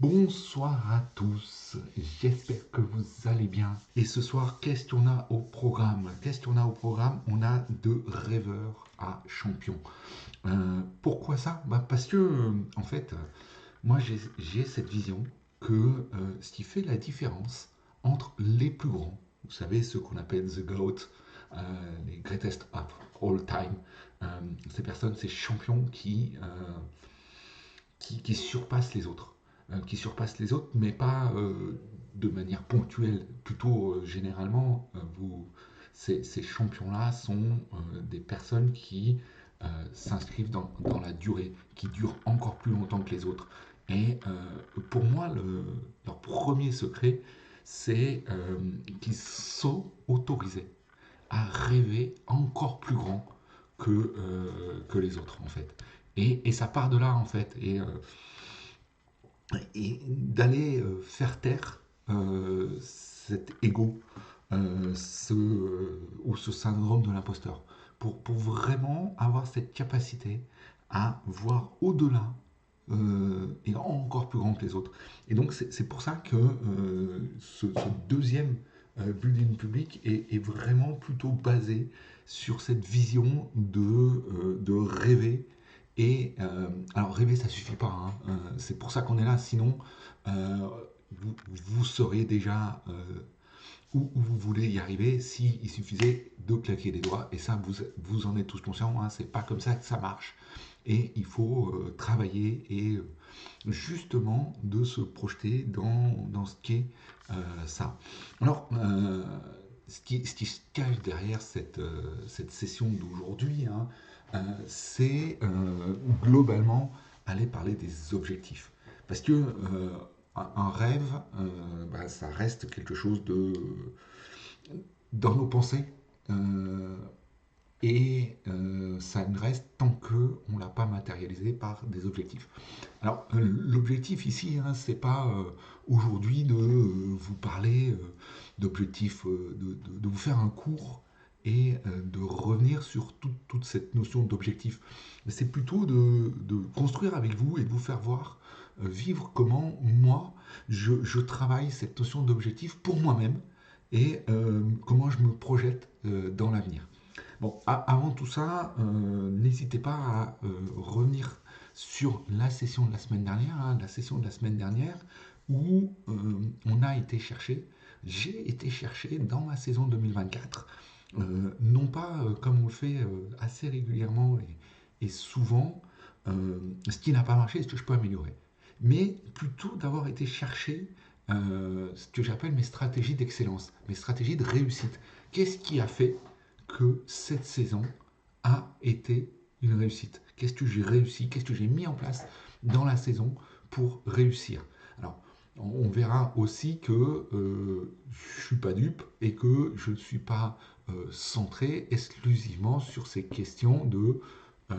Bonsoir à tous, j'espère que vous allez bien. Et ce soir, qu'est-ce qu'on a au programme? On a de rêveurs à champions. Pourquoi ça? Parce que, en fait, moi j'ai cette vision que ce qui fait la différence entre les plus grands, vous savez, ceux qu'on appelle the GOAT, les greatest of all time, euh, ces personnes, ces champions qui surpassent les autres. Mais pas de manière ponctuelle, plutôt généralement. Ces champions-là sont des personnes qui s'inscrivent dans la durée, qui durent encore plus longtemps que les autres. Et pour moi, leur premier secret, c'est qu'ils sont autorisés à rêver encore plus grand que les autres, en fait. Et ça part de là, en fait. Et d'aller faire taire cet ego ou ce syndrome de l'imposteur pour vraiment avoir cette capacité à voir au-delà et encore plus grand que les autres. Et donc c'est pour ça que ce deuxième building public est vraiment plutôt basé sur cette vision de rêver. Et alors rêver, ça suffit pas, hein. C'est pour ça qu'on est là. Sinon, euh, vous sauriez déjà où vous voulez y arriver si il suffisait de claquer des doigts. Et ça, vous en êtes tous conscients, hein. C'est pas comme ça que ça marche. Et il faut travailler et justement de se projeter dans ce qu'est ça. Alors, ce qui se cache derrière cette session d'aujourd'hui, hein, c'est globalement aller parler des objectifs. Parce que un rêve, ça reste quelque chose dans nos pensées. euh, et ça ne reste tant que on l'a pas matérialisé par des objectifs. Alors l'objectif ici, hein, c'est pas aujourd'hui de vous parler d'objectifs, de vous faire un cours et de revenir sur toute cette notion d'objectif. Mais c'est plutôt de construire avec vous et de vous faire voir, vivre comment moi je travaille cette notion d'objectif pour moi-même et comment je me projette dans l'avenir. Bon, avant tout ça, n'hésitez pas à revenir sur la session de la semaine dernière, hein, la session de la semaine dernière où on a été chercher, j'ai été chercher dans ma saison 2024, non pas comme on le fait assez régulièrement et souvent, ce qui n'a pas marché, ce que je peux améliorer, mais plutôt d'avoir été chercher ce que j'appelle mes stratégies d'excellence, mes stratégies de réussite. Qu'est-ce qui a fait que cette saison a été une réussite? Qu'est-ce que j'ai réussi? Qu'est-ce que j'ai mis en place dans la saison pour réussir? Alors, on verra aussi que je ne suis pas dupe et que je ne suis pas centré exclusivement sur ces questions euh,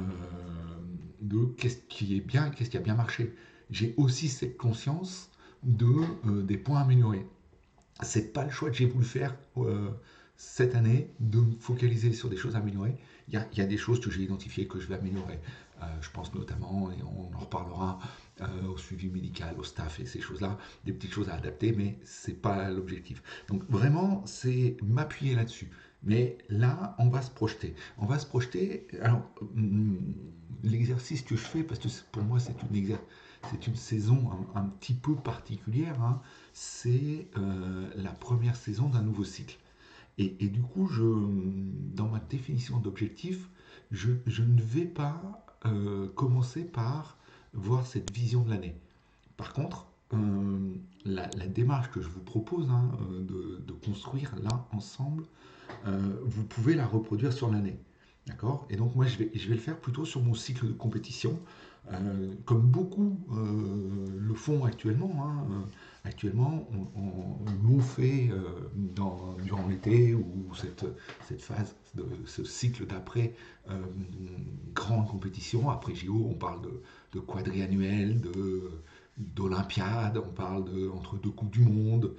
de qu'est-ce qui est bien, qu'est-ce qui a bien marché. J'ai aussi cette conscience des points améliorés. C'est pas le choix que j'ai voulu faire cette année de me focaliser sur des choses améliorées. Il y a des choses que j'ai identifiées que je vais améliorer. Je pense notamment, et on en reparlera, au suivi médical, au staff et ces choses-là, des petites choses à adapter, mais c'est pas l'objectif. Donc vraiment, c'est m'appuyer là-dessus. Mais là, on va se projeter. On va se projeter. Alors, l'exercice que je fais, parce que pour moi, c'est une saison un petit peu particulière, hein, c'est la première saison d'un nouveau cycle. Et du coup, dans ma définition d'objectif, je ne vais pas commencer par voir cette vision de l'année. Par contre, la démarche que je vous propose, hein, de construire là ensemble, vous pouvez la reproduire sur l'année. D'accord? Et donc moi, je vais le faire plutôt sur mon cycle de compétition, comme beaucoup le font actuellement, hein. Actuellement, on l'ont fait durant l'été ou cette phase, ce cycle d'après grande compétition. Après JO, on parle de quadriannuel, d'Olympiade, on parle entre deux Coupes du Monde.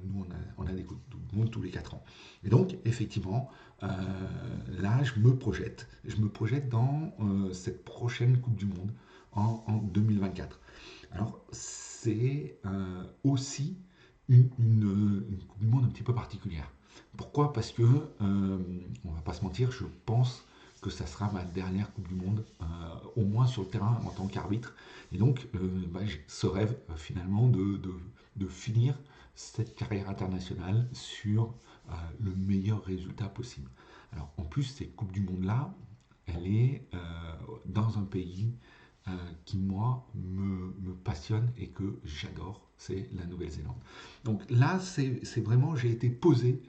Nous, on a des Coupes du Monde tous les 4 ans. Et donc, effectivement, là, je me projette dans cette prochaine Coupe du Monde en 2024. Alors, c'est aussi une Coupe du Monde un petit peu particulière. Pourquoi? Parce que, on va pas se mentir, je pense que ça sera ma dernière Coupe du Monde, au moins sur le terrain en tant qu'arbitre. Et donc, j'ai ce rêve finalement de finir cette carrière internationale sur le meilleur résultat possible. Alors, en plus, cette Coupe du Monde-là, elle est dans un pays euh, qui, moi, me passionne et que j'adore, c'est la Nouvelle-Zélande. Donc là, c'est vraiment, j'ai été posé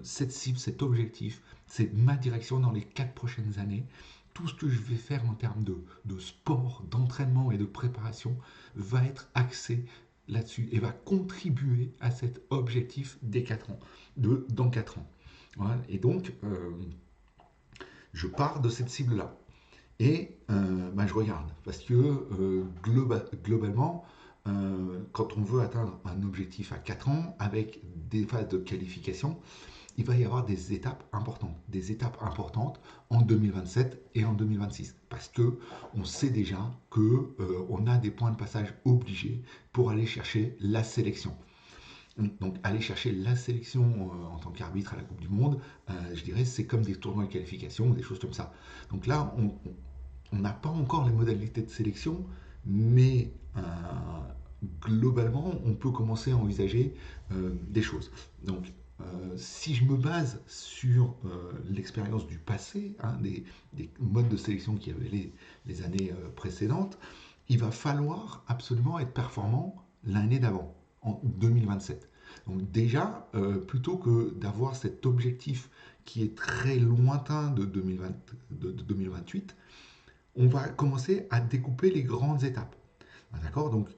cette cible, cet objectif, c'est ma direction dans les 4 prochaines années. Tout ce que je vais faire en termes de sport, d'entraînement et de préparation va être axé là-dessus et va contribuer à cet objectif des 4 ans, dans 4 ans. Voilà. Et donc, je pars de cette cible-là. Et je regarde, parce que globalement, quand on veut atteindre un objectif à 4 ans, avec des phases de qualification, il va y avoir des étapes importantes en 2027 et en 2026, parce que on sait déjà que on a des points de passage obligés pour aller chercher la sélection. Donc aller chercher la sélection en tant qu'arbitre à la Coupe du Monde, je dirais c'est comme des tournois de qualification ou des choses comme ça. Donc là, on n'a pas encore les modalités de sélection, mais globalement, on peut commencer à envisager des choses. Donc, si je me base sur l'expérience du passé, hein, des modes de sélection qu'il y avait les années précédentes, il va falloir absolument être performant l'année d'avant, en 2027. Donc déjà, plutôt que d'avoir cet objectif qui est très lointain de 2020, de 2028, on va commencer à découper les grandes étapes. D'accord. Donc,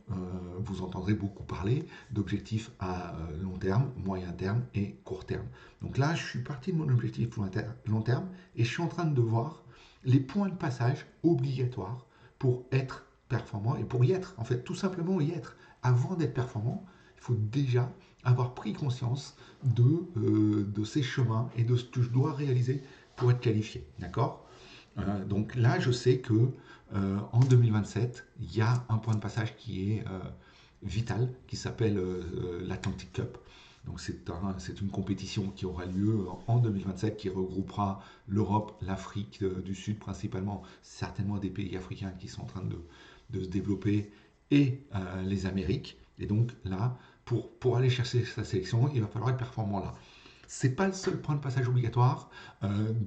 vous entendrez beaucoup parler d'objectifs à long terme, moyen terme et court terme. Donc là, je suis parti de mon objectif long terme et je suis en train de voir les points de passage obligatoires pour être performant et pour y être, en fait, tout simplement y être. Avant d'être performant, il faut déjà avoir pris conscience de ces chemins et de ce que je dois réaliser pour être qualifié. D'accord. Donc là, je sais que en 2027, il y a un point de passage qui est vital, qui s'appelle l'Atlantic Cup. Donc c'est une compétition qui aura lieu en 2027, qui regroupera l'Europe, l'Afrique du Sud principalement, certainement des pays africains qui sont en train de se développer, et les Amériques. Et donc là, pour aller chercher sa sélection, il va falloir être performant là. C'est pas le seul point de passage obligatoire.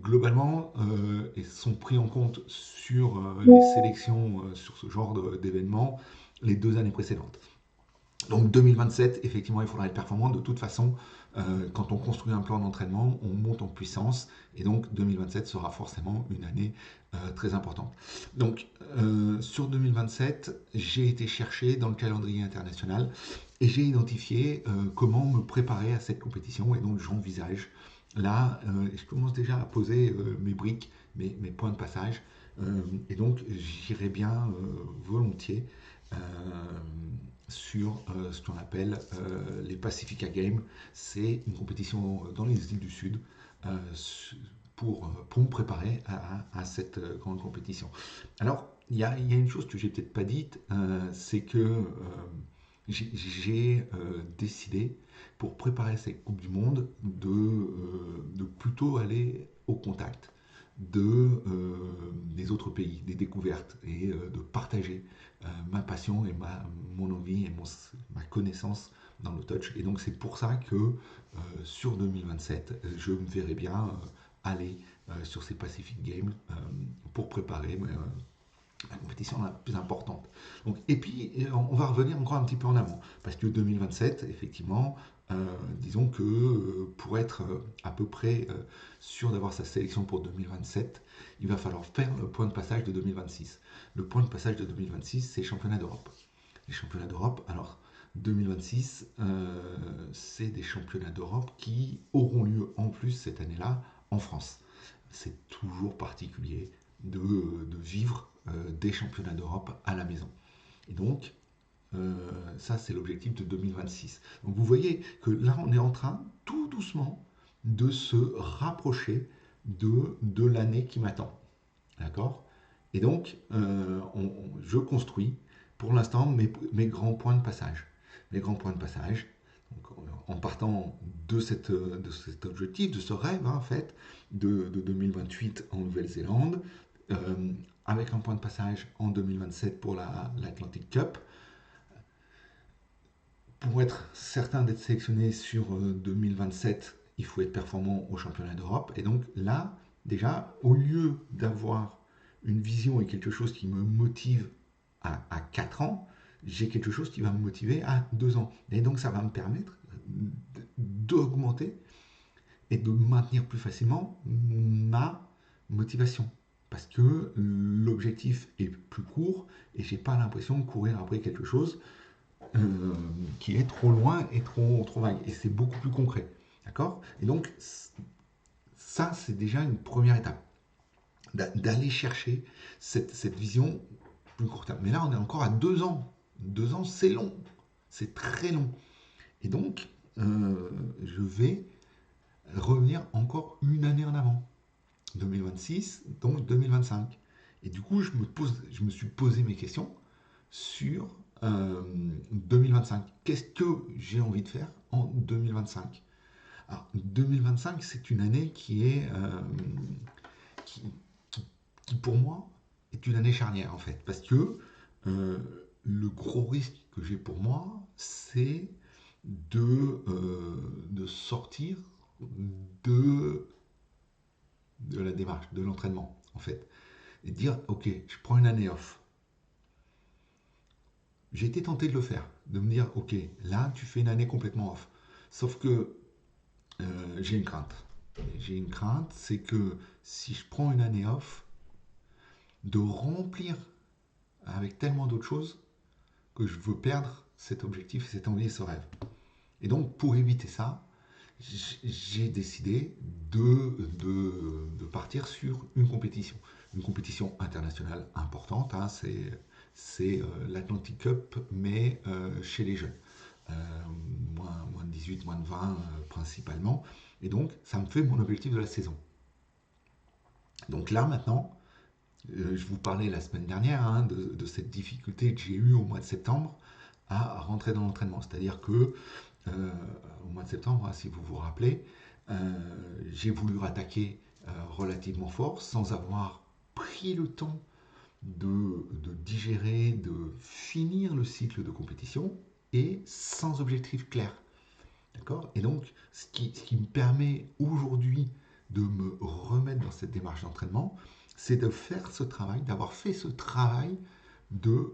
Globalement, ils sont pris en compte sur les sélections sur ce genre d'événements les 2 années précédentes. Donc 2027, effectivement, il faudra être performant. De toute façon, quand on construit un plan d'entraînement, on monte en puissance. Et donc 2027 sera forcément une année très importante. Donc sur 2027, j'ai été chercher dans le calendrier international et j'ai identifié comment me préparer à cette compétition. Et donc j'envisage là, je commence déjà à poser mes briques, mes points de passage. Et donc j'irai bien volontiers euh, sur ce qu'on appelle les Pacifica Games. C'est une compétition dans les îles du Sud euh, pour me préparer à cette grande compétition. Alors, il y a une chose que j'ai peut-être pas dite, c'est que j'ai décidé, pour préparer cette Coupe du Monde, de plutôt aller au contact des autres pays, des découvertes, et de partager ma passion et mon envie et ma connaissance dans le touch. Et donc c'est pour ça que sur 2027, je me verrai bien aller sur ces Pacific Games pour préparer la compétition la plus importante. Donc, et puis, on va revenir encore un petit peu en amont, parce que 2027, effectivement, disons que pour être à peu près sûr d'avoir sa sélection pour 2027, il va falloir faire le point de passage de 2026. Le point de passage de 2026, c'est les championnats d'Europe. Les championnats d'Europe, alors 2026, c'est des championnats d'Europe qui auront lieu en plus cette année-là en France. C'est toujours particulier de vivre des championnats d'Europe à la maison. Et donc, ça, c'est l'objectif de 2026. Donc, vous voyez que là, on est en train, tout doucement, de se rapprocher de l'année qui m'attend. D'accord. Et donc, je construis pour l'instant, mes grands points de passage. Mes grands points de passage, donc, en partant de cet objectif, de ce rêve, hein, en fait, de 2028 en Nouvelle-Zélande, avec un point de passage en 2027 pour l'Atlantic Cup. Pour être certain d'être sélectionné sur 2027, il faut être performant au championnat d'Europe. Et donc là, déjà, au lieu d'avoir une vision et quelque chose qui me motive à 4 ans, j'ai quelque chose qui va me motiver à 2 ans. Et donc ça va me permettre d'augmenter et de maintenir plus facilement ma motivation. Parce que l'objectif est plus court et j'ai pas l'impression de courir après quelque chose qui est trop loin et trop vague. Et c'est beaucoup plus concret. D'accord. Et donc, ça, c'est déjà une première étape. D'aller chercher cette vision plus court terme. Mais là, on est encore à 2 ans. 2 ans, c'est long. C'est très long. Et donc, je vais revenir encore une année en avant. 2026, donc 2025. Et du coup, je me suis posé mes questions sur 2025. Qu'est-ce que j'ai envie de faire en 2025? Alors, 2025, c'est une année qui, qui, pour moi, est une année charnière, en fait. Parce que le gros risque que j'ai pour moi, c'est de sortir de, de la démarche, de l'entraînement, en fait. Et dire, ok, je prends une année off. J'ai été tenté de le faire, de me dire, ok, là, tu fais une année complètement off. Sauf que j'ai une crainte. J'ai une crainte, c'est que si je prends une année off, de remplir avec tellement d'autres choses que je veux perdre cet objectif, cette envie et ce rêve. Et donc, pour éviter ça, j'ai décidé de partir sur une compétition internationale importante. Hein, c'est l'Atlantic Cup, mais chez les jeunes. Euh, moins de 18, moins de 20 principalement. Et donc, ça me fait mon objectif de la saison. Donc là, maintenant, je vous parlais la semaine dernière hein, de cette difficulté que j'ai eue au mois de septembre à rentrer dans l'entraînement. C'est-à-dire que au mois de septembre, hein, si vous vous rappelez, j'ai voulu rattaquer relativement fort sans avoir pris le temps de digérer, de finir le cycle de compétition et sans objectif clair. D'accord. Et donc, ce qui me permet aujourd'hui de me remettre dans cette démarche d'entraînement, c'est de faire ce travail, d'avoir fait ce travail de,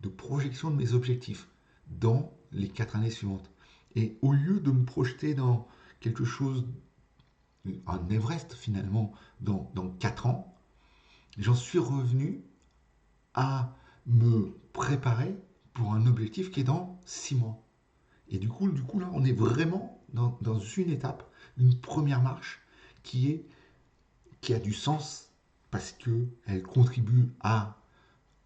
de projection de mes objectifs dans les 4 années suivantes. Et au lieu de me projeter dans quelque chose, un Everest finalement, dans 4 ans, j'en suis revenu à me préparer pour un objectif qui est dans 6 mois. Et du coup là, on est vraiment dans une étape, une première marche qui a du sens parce qu'elle contribue à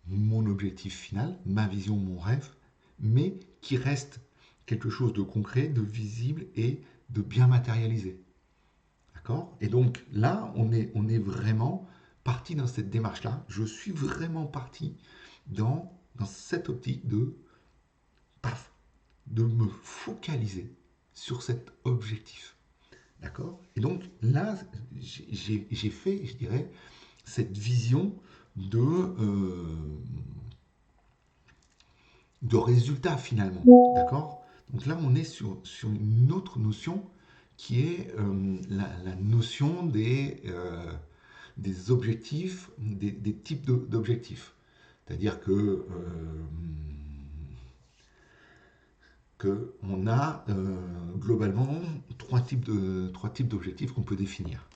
mon objectif final, ma vision, mon rêve, mais qui reste quelque chose de concret, de visible et de bien matérialisé. D'accord. Et donc là, on est vraiment parti dans cette démarche-là. Je suis vraiment parti dans cette optique paf, de me focaliser sur cet objectif. D'accord. Et donc là, j'ai fait, je dirais, cette vision de résultat finalement. D'accord. Donc là, on est sur une autre notion qui est la notion des objectifs, des types d'objectifs. C'est-à-dire que on a globalement trois types d'objectifs qu'on peut définir.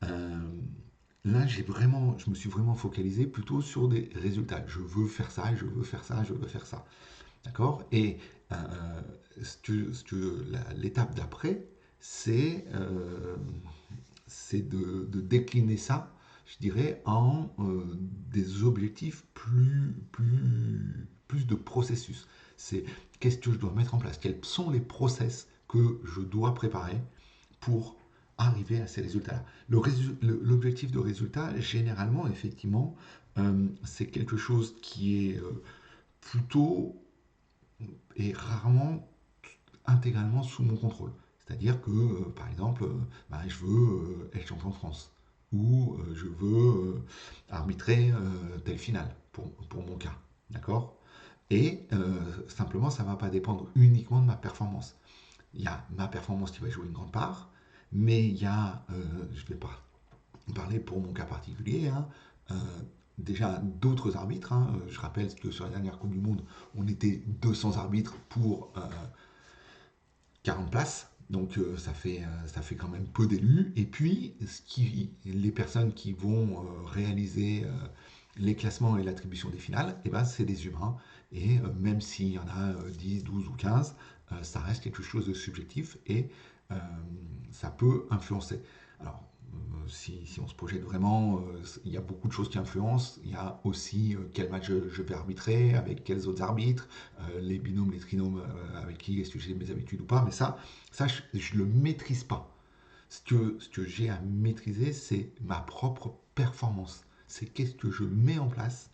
Euh, Là, je me suis vraiment focalisé plutôt sur des résultats. Je veux faire ça, je veux faire ça, je veux faire ça. D'accord. Et l'étape d'après, c'est de décliner ça, je dirais, en des objectifs plus de processus. C'est qu'est-ce que je dois mettre en place, quels sont les process que je dois préparer pour arriver à ces résultats-là. L'objectif de résultat, généralement, effectivement, c'est quelque chose qui est plutôt et rarement intégralement sous mon contrôle. C'est-à-dire que, par exemple, je veux être champion de France ou je veux arbitrer telle finale pour mon cas. D'accord. Et simplement, ça ne va pas dépendre uniquement de ma performance. Il y a ma performance qui va jouer une grande part, mais il y a, je vais pas parler pour mon cas particulier, hein, euh, déjà d'autres arbitres. Hein. Je rappelle que sur la dernière Coupe du Monde, on était 200 arbitres pour 40 places. Donc ça fait quand même peu d'élus. Et puis, les personnes qui vont réaliser les classements et l'attribution des finales, eh ben, c'est des humains. Et même s'il y en a 10, 12 ou 15, ça reste quelque chose de subjectif et euh, ça peut influencer. Alors, si on se projette vraiment, il y a beaucoup de choses qui influencent. Il y a aussi quel match je vais arbitrer, avec quels autres arbitres, les binômes, les trinômes, avec qui est-ce que j'ai mes habitudes ou pas. Mais ça je ne le maîtrise pas. Ce que j'ai à maîtriser, c'est ma propre performance. C'est qu'est-ce que je mets en place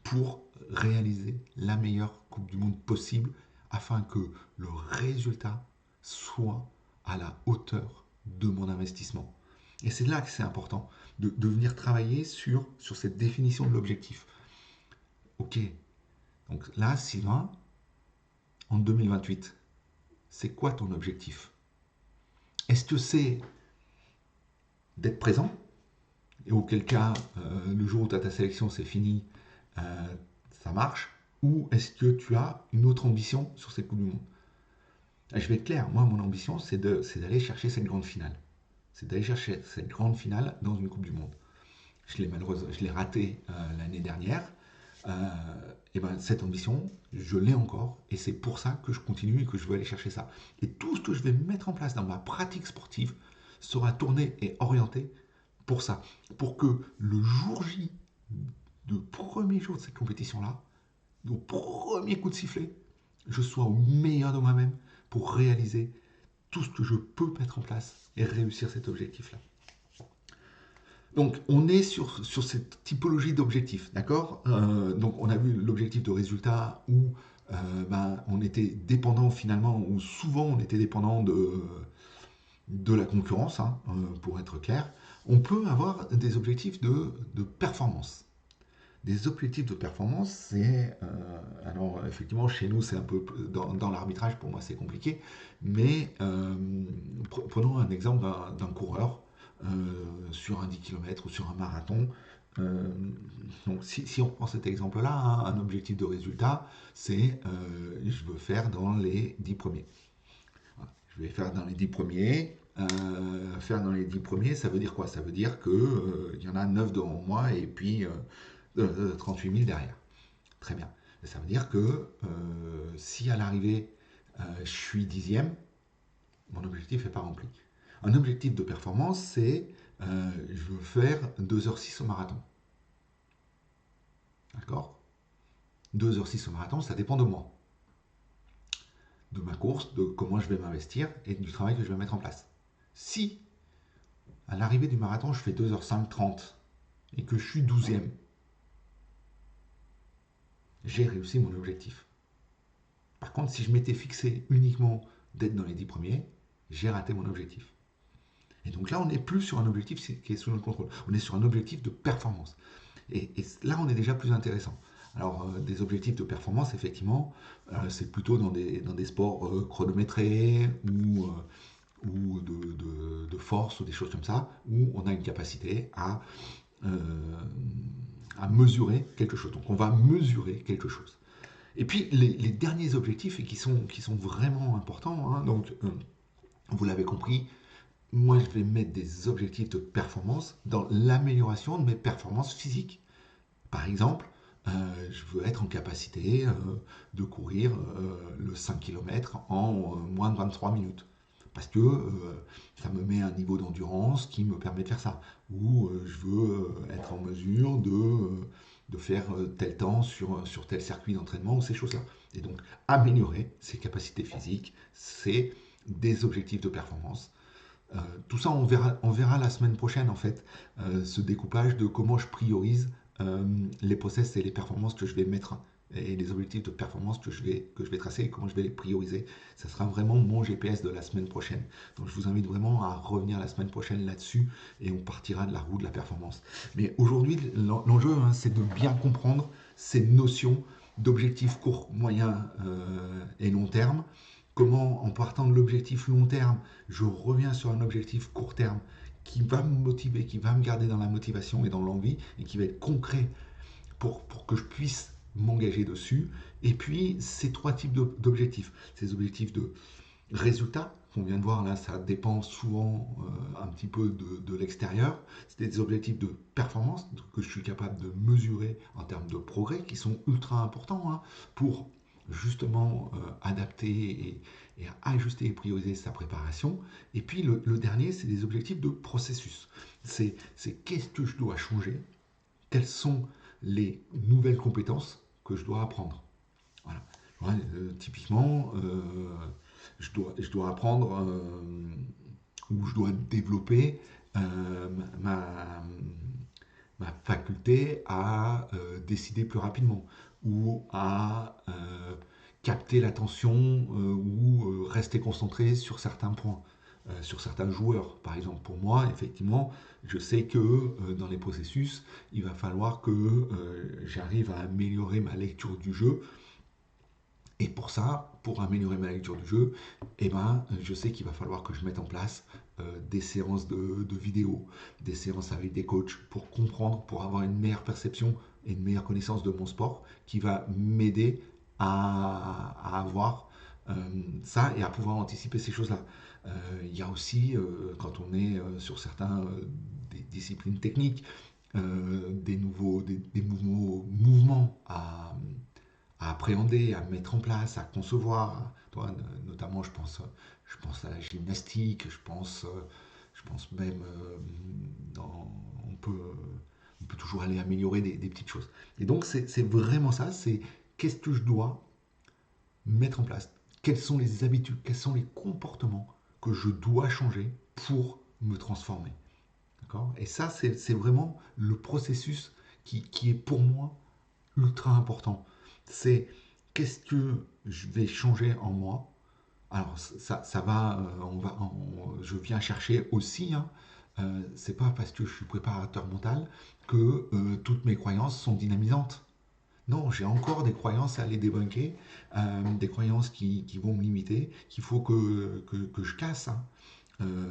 pour réaliser la meilleure Coupe du Monde possible afin que le résultat soit à la hauteur de mon investissement. Et c'est là que c'est important de venir travailler sur cette définition de l'objectif. Ok, donc là, Sylvain, en 2028, c'est quoi ton objectif? Est-ce que c'est d'être présent? Et auquel cas, le jour où tu as ta sélection, c'est fini, euh, ça marche? Ou est-ce que tu as une autre ambition sur cette Coupe du Monde? Je vais être clair, moi, mon ambition, c'est d'aller chercher cette grande finale. C'est d'aller chercher cette grande finale dans une Coupe du Monde. Je l'ai raté l'année dernière. Euh, et ben, cette ambition, je l'ai encore, et c'est pour ça que je continue et que je veux aller chercher ça. Et tout ce que je vais mettre en place dans ma pratique sportive sera tourné et orienté pour ça, pour que le jour J, le premier jour de cette compétition-là, au premier coup de sifflet, je sois au meilleur de moi-même pour réaliser tout ce que je peux mettre en place et réussir cet objectif-là. Donc, on est sur cette typologie d'objectifs, d'accord. Donc, on a vu l'objectif de résultat où on était dépendant finalement, ou souvent on était dépendant de la concurrence, hein, pour être clair. On peut avoir des objectifs de performance. Des objectifs de performance, c'est... alors, effectivement, chez nous, c'est un peu... Dans l'arbitrage, pour moi, c'est compliqué. Mais prenons un exemple d'un coureur sur un 10 km ou sur un marathon. Euh, donc, si on prend cet exemple-là, hein, un objectif de résultat, c'est je veux faire dans les 10 premiers. Voilà. Je vais faire dans les 10 premiers. Faire dans les 10 premiers, ça veut dire quoi? Ça veut dire qu'il y en a 9 devant moi et puis 38 000 derrière. Très bien. Et ça veut dire que si à l'arrivée, je suis dixième, mon objectif n'est pas rempli. Un objectif de performance, c'est je veux faire 2h06 au marathon. D'accord? 2h06 au marathon, ça dépend de moi. De ma course, de comment je vais m'investir et du travail que je vais mettre en place. Si à l'arrivée du marathon, je fais 2h05 30 et que je suis 12e, j'ai réussi mon objectif. Par contre, si je m'étais fixé uniquement d'être dans les 10 premiers, j'ai raté mon objectif. Et donc là, on n'est plus sur un objectif qui est sous notre contrôle. On est sur un objectif de performance. Et là, on est déjà plus intéressant. Alors, des objectifs de performance, effectivement, c'est plutôt dans des sports chronométrés ou de force ou des choses comme ça, où on a une capacité euh, à mesurer quelque chose. Donc, on va mesurer quelque chose. Et puis, les derniers objectifs, et qui sont vraiment importants, hein, donc, vous l'avez compris, moi, je vais mettre des objectifs de performance dans l'amélioration de mes performances physiques. Par exemple, je veux être en capacité de courir le 5 km en moins de 23 minutes. Parce que ça me met un niveau d'endurance qui me permet de faire ça. Ou je veux être en mesure de faire tel temps sur tel circuit d'entraînement ou ces choses-là. Et donc, améliorer ses capacités physiques, c'est des objectifs de performance. Tout ça, on verra la semaine prochaine, en fait, ce découpage de comment je priorise les process et les performances que je vais mettre et les objectifs de performance que je vais tracer et comment je vais les prioriser. Ça sera vraiment mon GPS de la semaine prochaine. Donc je vous invite vraiment à revenir la semaine prochaine là-dessus et on partira de la roue de la performance. Mais aujourd'hui, l'enjeu, hein, c'est de bien comprendre ces notions d'objectifs court, moyen et long terme. Comment, en partant de l'objectif long terme, je reviens sur un objectif court terme qui va me motiver, qui va me garder dans la motivation et dans l'envie et qui va être concret pour que je puisse m'engager dessus. Et puis, ces trois types d'objectifs. Ces objectifs de résultats, qu'on vient de voir là, ça dépend souvent un petit peu de l'extérieur. C'est des objectifs de performance que je suis capable de mesurer en termes de progrès qui sont ultra importants hein, pour justement adapter et ajuster et prioriser sa préparation. Et puis le dernier, c'est des objectifs de processus. C'est qu'est-ce que je dois changer, quelles sont les nouvelles compétences que je dois apprendre. Voilà. Ouais, typiquement, je dois apprendre ou je dois développer ma, ma faculté à décider plus rapidement ou à capter l'attention ou rester concentré sur certains points, sur certains joueurs. Par exemple, pour moi, effectivement, je sais que dans les processus, il va falloir que j'arrive à améliorer ma lecture du jeu. Et pour ça, pour améliorer ma lecture du jeu, eh ben, je sais qu'il va falloir que je mette en place des séances de vidéos, des séances avec des coachs pour comprendre, pour avoir une meilleure perception et une meilleure connaissance de mon sport qui va m'aider à avoir ça et à pouvoir anticiper ces choses-là. Il y a aussi, quand on est sur certains des disciplines techniques, des nouveaux mouvements à appréhender, à mettre en place, à concevoir. Toi, notamment, je pense à la gymnastique, je pense même, dans, on, peut, on peut toujours aller améliorer des petites choses. Et donc, c'est vraiment ça, c'est qu'est-ce que je dois mettre en place, quelles sont les habitudes, quels sont les comportements que je dois changer pour me transformer. D'accord. Et ça, c'est vraiment le processus qui est pour moi ultra important. C'est qu'est-ce que je vais changer en moi. Alors ça va, je viens chercher aussi, hein, c'est pas parce que je suis préparateur mental que toutes mes croyances sont dynamisantes. Non, j'ai encore des croyances à aller débunker, des croyances qui vont me limiter, qu'il faut que je casse. Hein. Euh,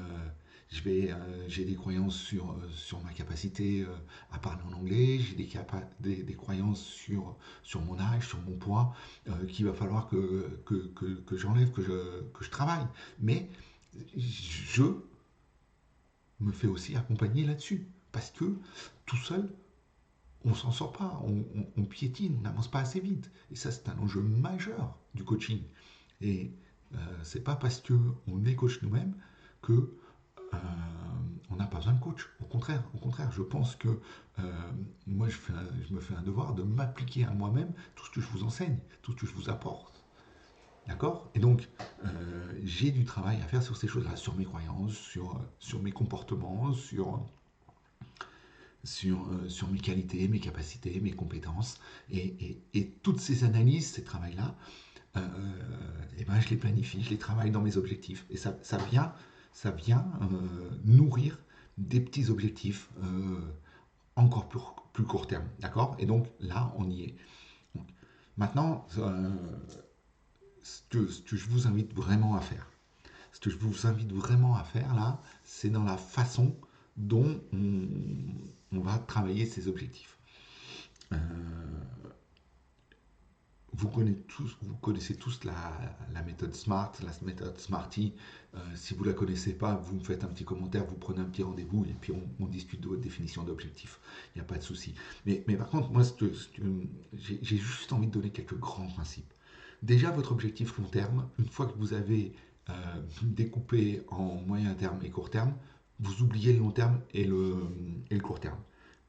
j'ai des croyances sur ma capacité à parler en anglais, j'ai des croyances sur mon âge, sur mon poids, qu'il va falloir que j'enlève, que je travaille. Mais je me fais aussi accompagner là-dessus. Parce que tout seul, on s'en sort pas, on piétine, on n'avance pas assez vite. Et ça, c'est un enjeu majeur du coaching. Et c'est pas parce qu'on est coach nous-mêmes que euh, on n'a pas besoin de coach. Au contraire, je pense que moi, je me fais un devoir de m'appliquer à moi-même tout ce que je vous enseigne, tout ce que je vous apporte. D'accord. Et donc, j'ai du travail à faire sur ces choses-là, sur mes croyances, sur mes comportements, sur mes qualités, mes capacités, mes compétences. Et toutes ces analyses, ces travails-là, et ben, je les planifie, je les travaille dans mes objectifs. Et ça vient nourrir des petits objectifs encore plus court terme. D'accord. Et donc là, on y est. Donc, maintenant, ce que je vous invite vraiment à faire, ce que je vous invite vraiment à faire là, c'est dans la façon dont on va travailler ces objectifs. Euh, vous connaissez tous la méthode SMART, la méthode SMARTY. Si vous ne la connaissez pas, vous me faites un petit commentaire, vous prenez un petit rendez-vous et puis on discute de votre définition d'objectif. Il n'y a pas de souci. Mais par contre, moi, j'ai juste envie de donner quelques grands principes. Déjà, votre objectif long terme, une fois que vous avez découpé en moyen terme et court terme, vous oubliez le long terme et le court terme.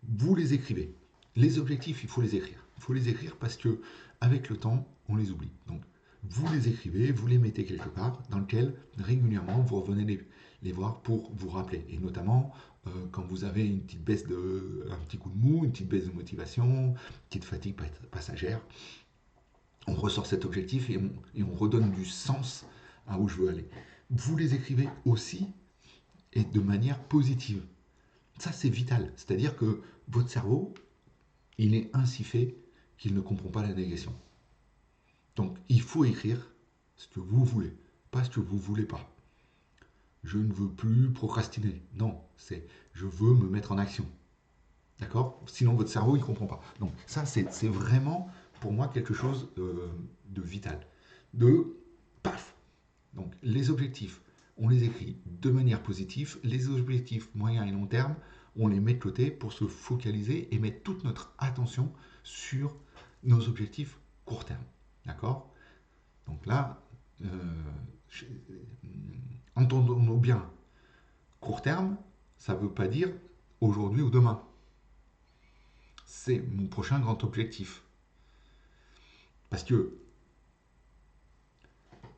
Vous les écrivez. Les objectifs, il faut les écrire. Il faut les écrire parce que avec le temps, on les oublie. Donc, vous les écrivez, vous les mettez quelque part dans lequel régulièrement vous revenez les voir pour vous rappeler. Et notamment quand vous avez une petite un petit coup de mou, une petite baisse de motivation, une petite fatigue passagère, on ressort cet objectif et on redonne du sens à où je veux aller. Vous les écrivez aussi et de manière positive. Ça, c'est vital. C'est-à-dire que votre cerveau, il est ainsi fait qu'il ne comprend pas la négation. Donc, il faut écrire ce que vous voulez, pas ce que vous ne voulez pas. Je ne veux plus procrastiner. Non, c'est je veux me mettre en action. D'accord? Sinon, votre cerveau, il ne comprend pas. Donc, ça, c'est vraiment, pour moi, quelque chose de vital. De paf. Donc, les objectifs, on les écrit de manière positive. Les objectifs moyen et long terme, on les met de côté pour se focaliser et mettre toute notre attention sur nos objectifs court terme. D'accord? Donc là, euh, je- entendons-nous bien. Court terme, ça ne veut pas dire aujourd'hui ou demain. C'est mon prochain grand objectif. Parce que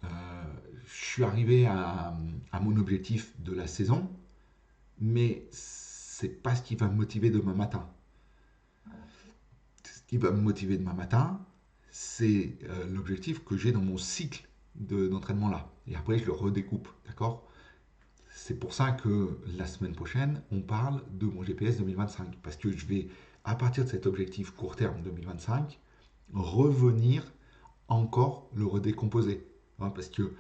je suis arrivé à mon objectif de la saison, mais c'est pas ce qui va me motiver demain matin. Ce qui va me motiver demain matin, c'est l'objectif que j'ai dans mon cycle d'entraînement là. Et après, je le redécoupe, d'accord? C'est pour ça que la semaine prochaine, on parle de mon GPS 2025. Parce que je vais, à partir de cet objectif court terme 2025, revenir encore le redécomposer. Hein, parce que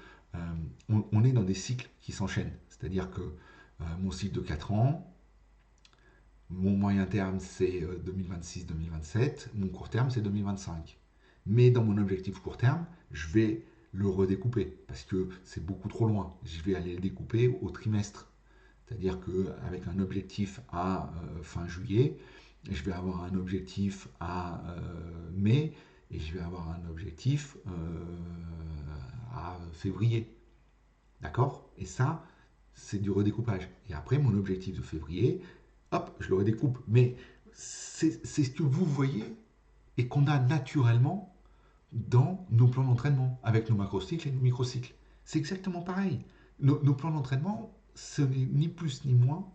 on est dans des cycles qui s'enchaînent. C'est-à-dire que mon cycle de 4 ans, mon moyen terme c'est 2026-2027, mon court terme c'est 2025. Mais dans mon objectif court terme, je vais le redécouper parce que c'est beaucoup trop loin. Je vais aller le découper au trimestre. C'est-à-dire qu'avec un objectif à fin juillet, je vais avoir un objectif à mai et je vais avoir un objectif à février. D'accord? Et ça, c'est du redécoupage. Et après, mon objectif de février, hop, je le redécoupe. Mais c'est ce que vous voyez et qu'on a naturellement dans nos plans d'entraînement, avec nos macrocycles et nos microcycles. C'est exactement pareil. Nos plans d'entraînement, ce n'est ni plus ni moins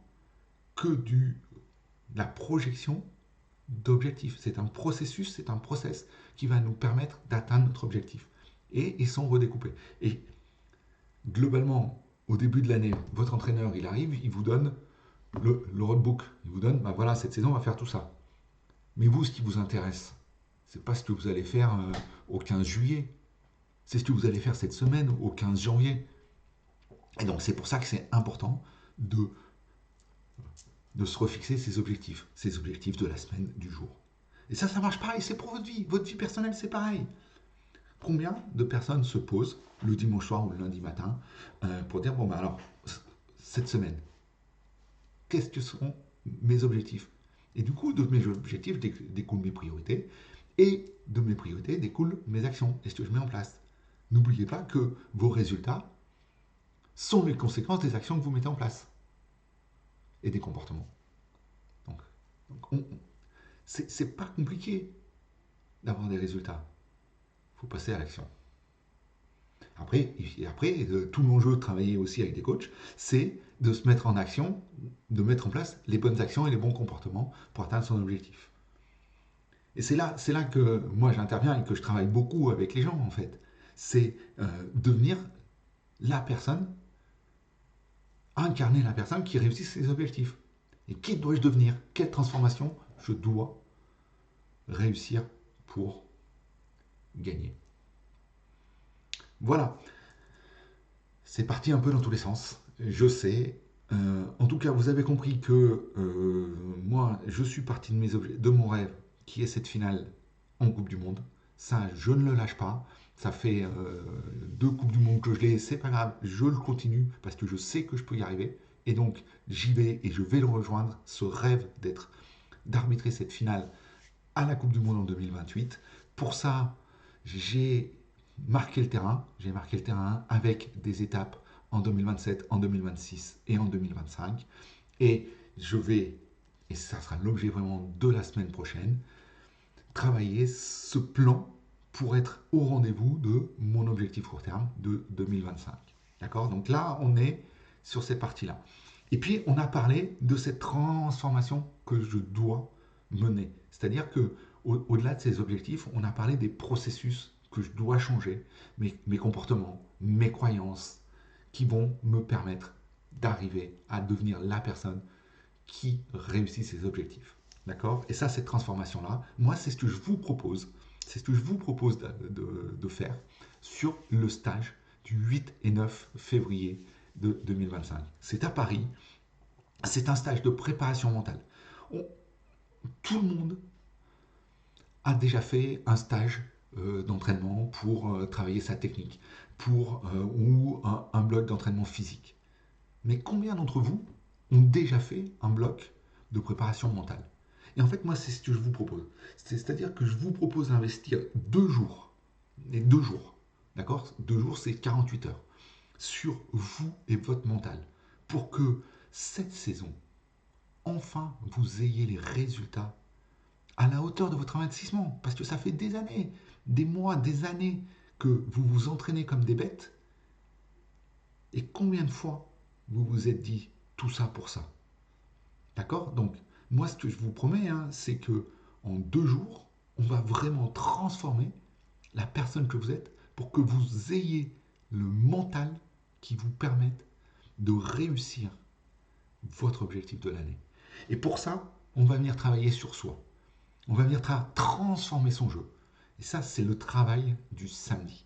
que la projection d'objectifs. C'est un processus, c'est un process qui va nous permettre d'atteindre notre objectif. Et ils sont redécoupés. Et globalement, au début de l'année, votre entraîneur, il arrive, il vous donne le roadbook. Il vous donne, ben voilà, cette saison, on va faire tout ça. Mais vous, ce qui vous intéresse, c'est pas ce que vous allez faire au 15 juillet. C'est ce que vous allez faire cette semaine, au 15 janvier. Et donc, c'est pour ça que c'est important de, de se refixer ces objectifs de la semaine, du jour. Et ça marche pareil, c'est pour votre vie. Votre vie personnelle, c'est pareil. Combien de personnes se posent le dimanche soir ou le lundi matin pour dire, bon, ben alors, cette semaine, qu'est-ce que seront mes objectifs? Et du coup, de mes objectifs découlent mes priorités, et de mes priorités découlent mes actions et ce que je mets en place. N'oubliez pas que vos résultats sont les conséquences des actions que vous mettez en place et des comportements. Donc c'est pas compliqué d'avoir des résultats. Il faut passer à l'action. Après, tout l'enjeu de travailler aussi avec des coachs, c'est de se mettre en action, de mettre en place les bonnes actions et les bons comportements pour atteindre son objectif. Et c'est là que moi j'interviens et que je travaille beaucoup avec les gens en fait. C'est devenir la personne, incarner la personne qui réussit ses objectifs. Et qui dois-je devenir? Quelle transformation je dois réussir pour gagner? Voilà, c'est parti un peu dans tous les sens, je sais. En tout cas, vous avez compris que moi, je suis parti de mon rêve, qui est cette finale en Coupe du Monde. Ça, je ne le lâche pas. Ça fait 2 Coupes du Monde que je l'ai, c'est pas grave, je le continue parce que je sais que je peux y arriver. Et donc, j'y vais et je vais le rejoindre, ce rêve d'arbitrer cette finale à la Coupe du Monde en 2028. Pour ça, j'ai marqué le terrain. J'ai marqué le terrain avec des étapes en 2027, en 2026 et en 2025. Et je vais, et ça sera l'objet vraiment de la semaine prochaine, travailler ce plan pour être au rendez-vous de mon objectif court terme de 2025. D'accord? Donc là, on est sur cette partie-là. Et puis, on a parlé de cette transformation que je dois mener. C'est-à-dire que au-delà de ces objectifs, on a parlé des processus que je dois changer, mes comportements, mes croyances, qui vont me permettre d'arriver à devenir la personne qui réussit ses objectifs. D'accord? Et ça, cette transformation-là, moi, c'est ce que je vous propose. C'est ce que je vous propose de faire sur le stage du 8 et 9 février de 2025. C'est à Paris. C'est un stage de préparation mentale. On- Tout le monde a déjà fait un stage d'entraînement pour travailler sa technique, ou un bloc d'entraînement physique. Mais combien d'entre vous ont déjà fait un bloc de préparation mentale? Et en fait, moi, c'est ce que je vous propose. C'est-à-dire que je vous propose d'investir 2 jours, et 2 jours, d'accord? 2 jours, c'est 48 heures, sur vous et votre mental, pour que cette saison, enfin, vous ayez les résultats à la hauteur de votre investissement. Parce que ça fait des années, des mois, des années que vous vous entraînez comme des bêtes. Et combien de fois vous vous êtes dit tout ça pour ça? D'accord? Donc, moi, ce que je vous promets, hein, c'est que en 2 jours, on va vraiment transformer la personne que vous êtes pour que vous ayez le mental qui vous permette de réussir votre objectif de l'année. Et pour ça, on va venir travailler sur soi. On va venir transformer son jeu. Et ça, c'est le travail du samedi.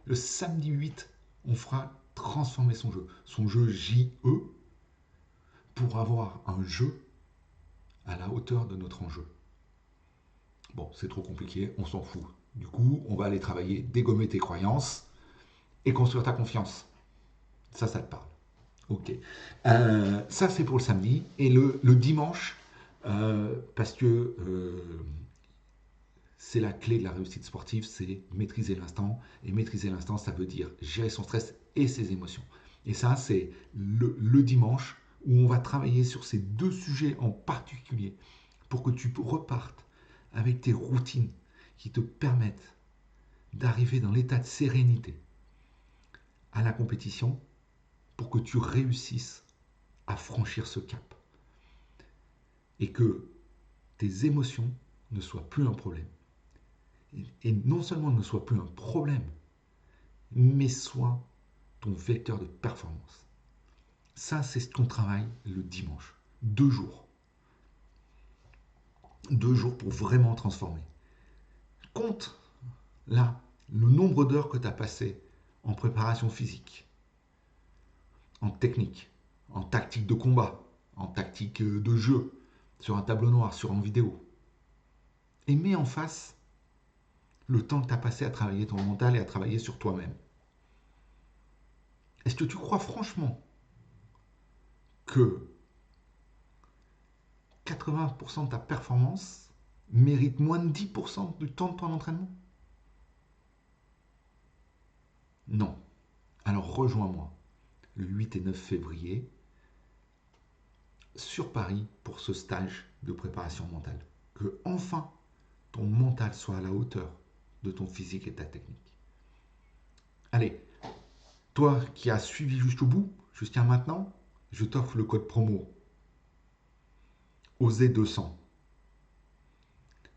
Le samedi 8, on fera transformer son jeu JE, pour avoir un jeu à la hauteur de notre enjeu. Bon, c'est trop compliqué, on s'en fout. Du coup, on va aller travailler, dégommer tes croyances et construire ta confiance. Ça te parle. Ok. Ça, c'est pour le samedi. Et le dimanche, parce que c'est la clé de la réussite sportive, c'est maîtriser l'instant. Et maîtriser l'instant, ça veut dire gérer son stress et ses émotions. Et ça, c'est le dimanche où on va travailler sur ces 2 sujets en particulier pour que tu repartes avec tes routines qui te permettent d'arriver dans l'état de sérénité à la compétition pour que tu réussisses à franchir ce cap et que tes émotions ne soient plus un problème. Et non seulement ne soient plus un problème, mais soient ton vecteur de performance. Ça, c'est ce qu'on travaille le dimanche. 2 jours. 2 jours pour vraiment transformer. Compte là le nombre d'heures que tu as passé en préparation physique, en technique, en tactique de combat, en tactique de jeu, sur un tableau noir, sur une vidéo. Et mets en face le temps que tu as passé à travailler ton mental et à travailler sur toi-même. Est-ce que tu crois franchement que 80% de ta performance mérite moins de 10% du temps de ton entraînement? Non. Alors rejoins-moi le 8 et 9 février sur Paris pour ce stage de préparation mentale. Que enfin ton mental soit à la hauteur de ton physique et ta technique. Allez, toi qui as suivi jusqu'au bout, jusqu'à maintenant, je t'offre le code promo OSER200.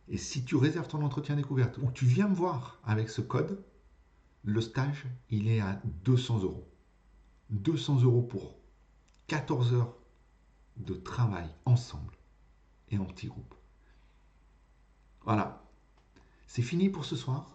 Et si tu réserves ton entretien découverte ou tu viens me voir avec ce code, le stage, il est à 200 euros. 200 euros pour 14 heures de travail ensemble et en petit groupe. Voilà, c'est fini pour ce soir.